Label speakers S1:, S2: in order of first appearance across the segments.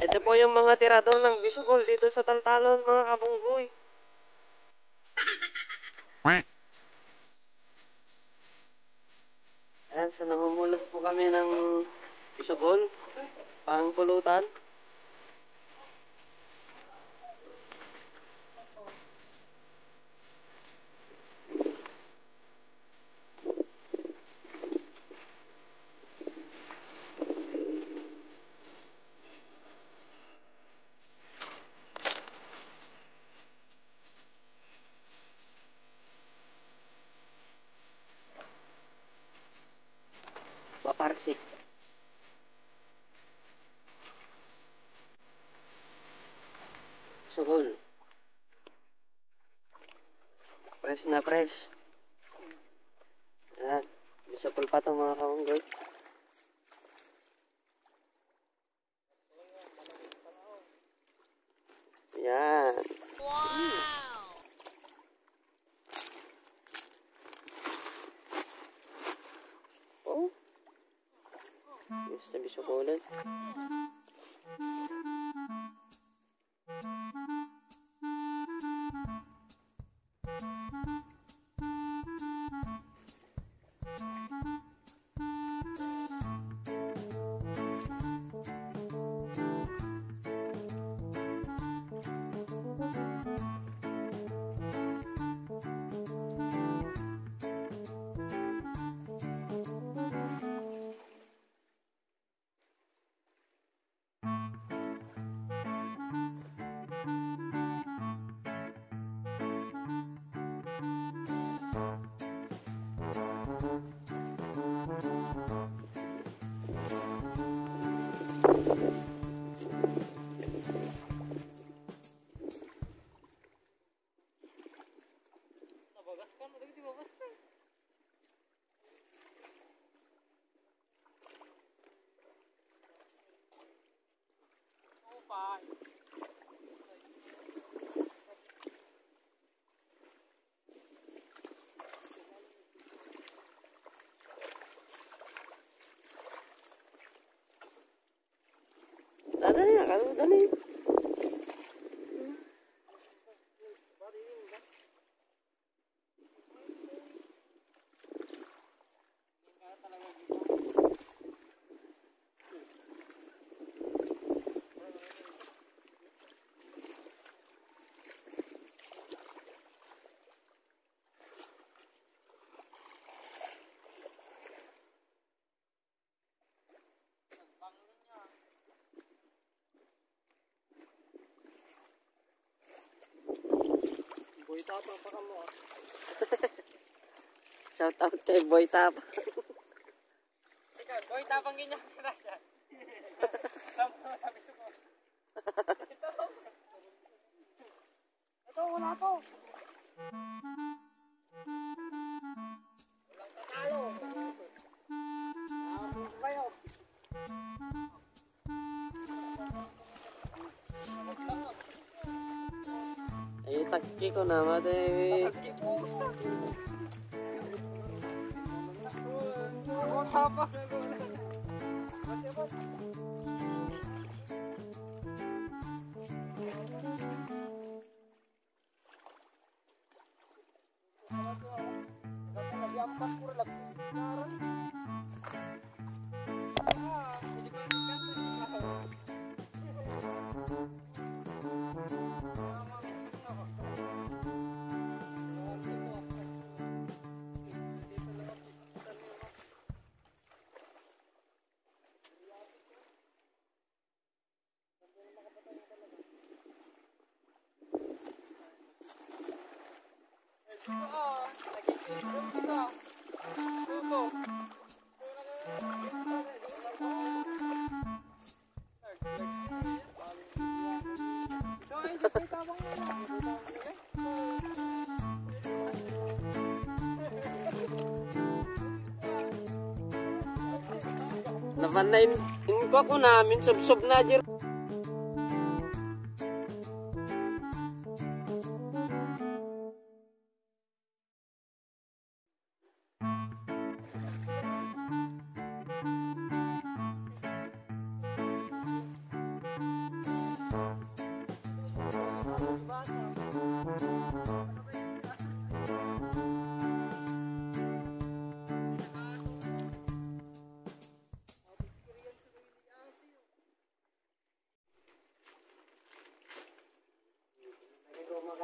S1: Ito po yung mga tirador ng Bisugol dito sa Taltalon, mga kabunggoy. Ayan, so namumulot po kami ng Bisugol, pangpulutan. Paparsik. Bisugol. Fresh na fresh. Ayan, Bisugol pa ito mga kabunggoy. Yan.
S2: Wow!
S1: Oh. Basta Bisugolan.
S2: Nabagas kan, udah gitu bagas. Oh, fine.
S1: Dali na, dali.
S2: Boy tapang pa kamo.
S1: Shout out kay Boy Tap.
S2: Ikaw, boy tapang ganyan na siya. Sama sabi ko. Ito wala to. Walang tatalo. Kayo.
S1: Ay, tagki ko na, mate. Napanain ko ako namin, sub-sub na dyan.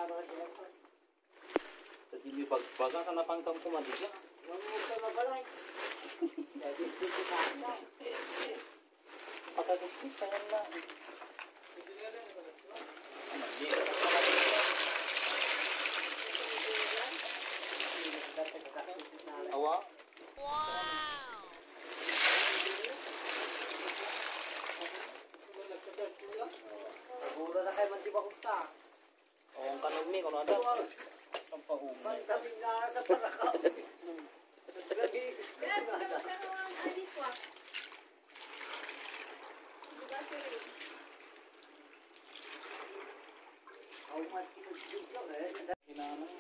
S2: Tadi may pagbaga ka na pangkam kumadiga. Pagkagastis, sayang na. Awa?
S1: Mura na kayo mantibakunta.
S2: Ang kanog ni, kung ano? Ang pahumay.
S1: Kami nga kasara ka.
S2: Hinanay.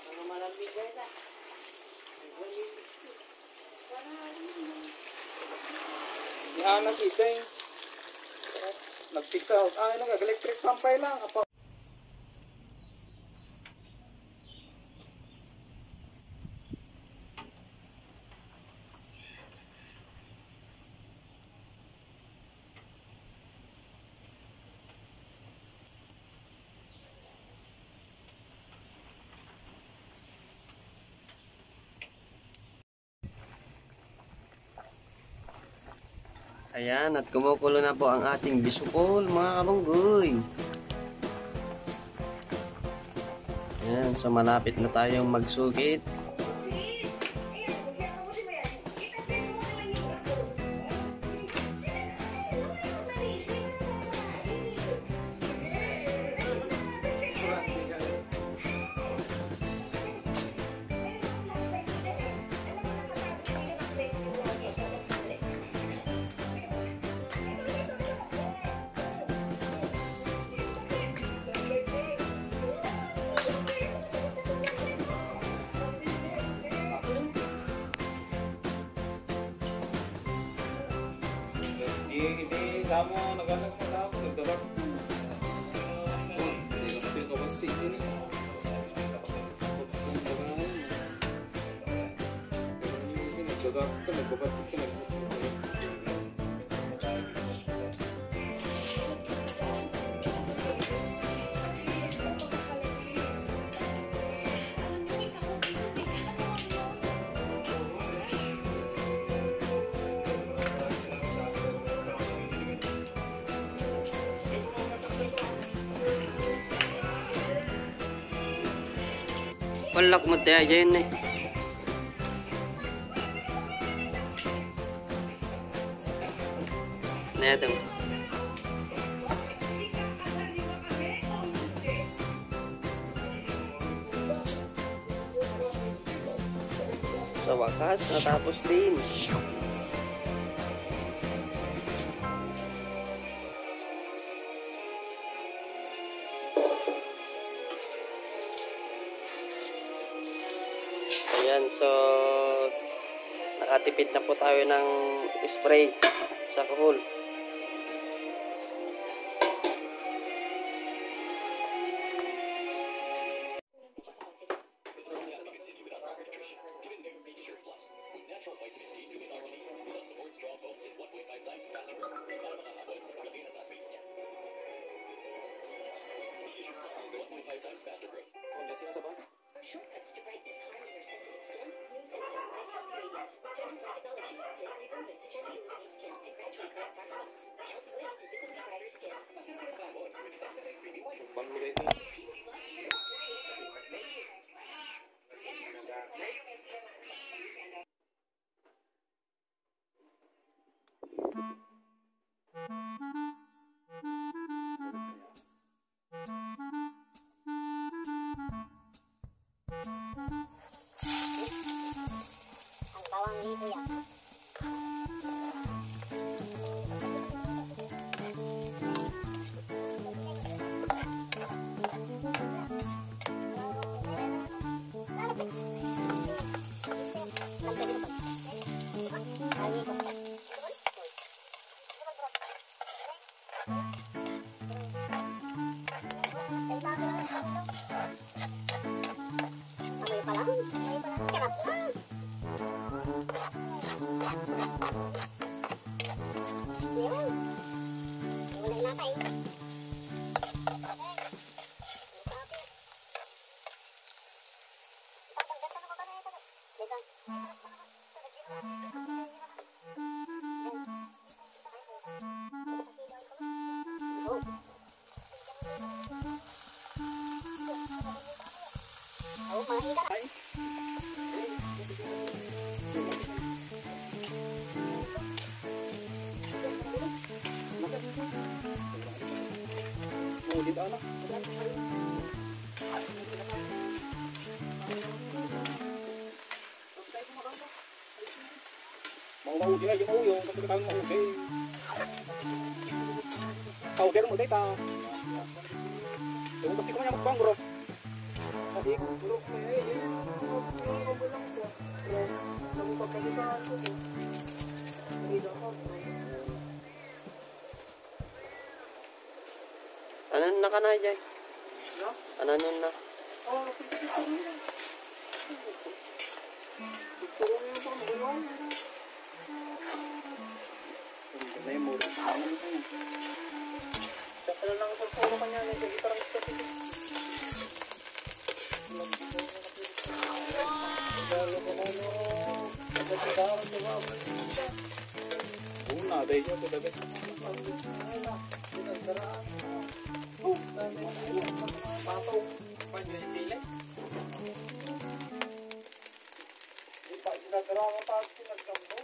S1: Ano malamig kayo na?
S2: Yan ang kita eh. Nag-fix out. Nag-electric pampay lang.
S1: Ayan, at kumukulo na po ang ating bisukol, mga kalunggoy. Ayan, so malapit na tayong magsugit.
S2: Hindi kamu naghanap mo na ako, nagdabak. Hindi ka matil kawasig din eh. Nagdabak ka, nagbabatik ka,
S1: Wala ko mataya dyan eh. Netong. Sa wakas, natapos din. Ayan, so nakatipid na po tayo ng spray sa kuhol.
S3: Shortcuts to brightness harming your sensitive skin. Use Sensor Nighttime Radiance. Gentle technology. Gently move it to gently illuminate skin to gradually correct dark spots. A healthy way to visibly brighter skin. Ang bawang libo yan. Amoy pa lang. Sarap lang. Yan.
S2: Ulit anak. Mau uji aja mau yung tapi kami mau uji. Tahu dia mau data. Yung pasti ko nyamuk bang bro. Tadi ko bro
S1: Ano na ka na dyan? Ano na?
S2: Oh, may mo lang ako puro kanya na yung gitarang stop ito. Una, dahil nyo ito dagas. Patong. Pwede yung sila. Di pa ginagaraw ang pag pinagkampo.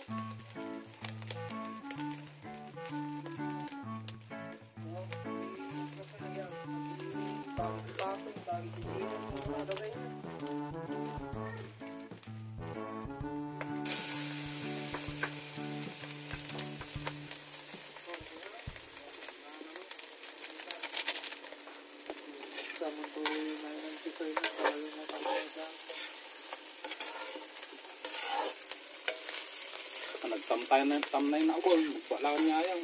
S2: Nagtamnay na ako. Wala niya yan.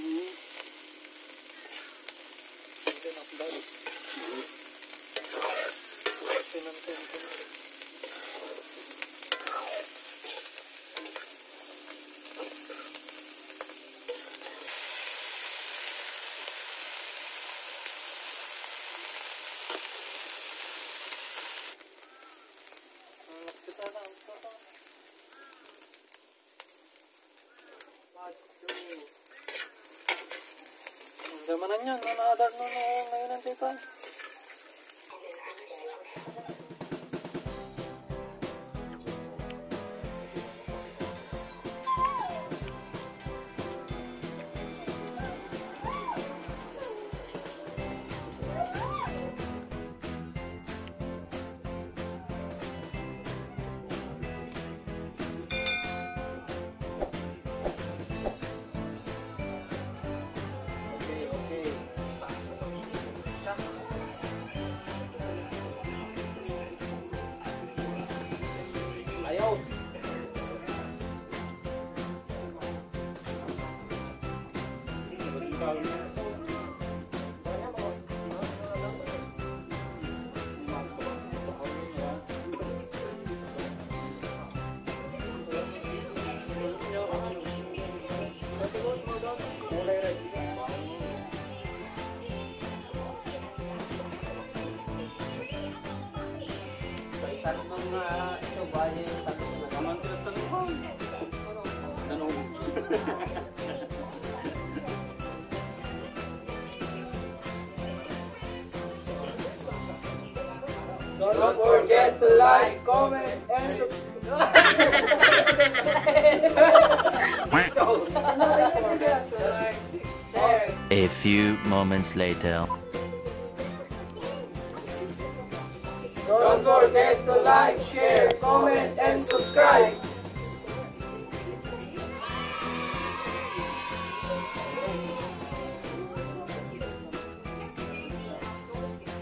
S2: Gamanan yan, nanaadad mo ngayon ang tipa. Ayos.
S1: Sarap ng subay yung tanong na.
S2: Kaman sila tanong. Tanong.
S4: Don't forget to like, comment, and subscribe.
S5: A few moments later.
S4: Don't forget to like, share, comment, and subscribe.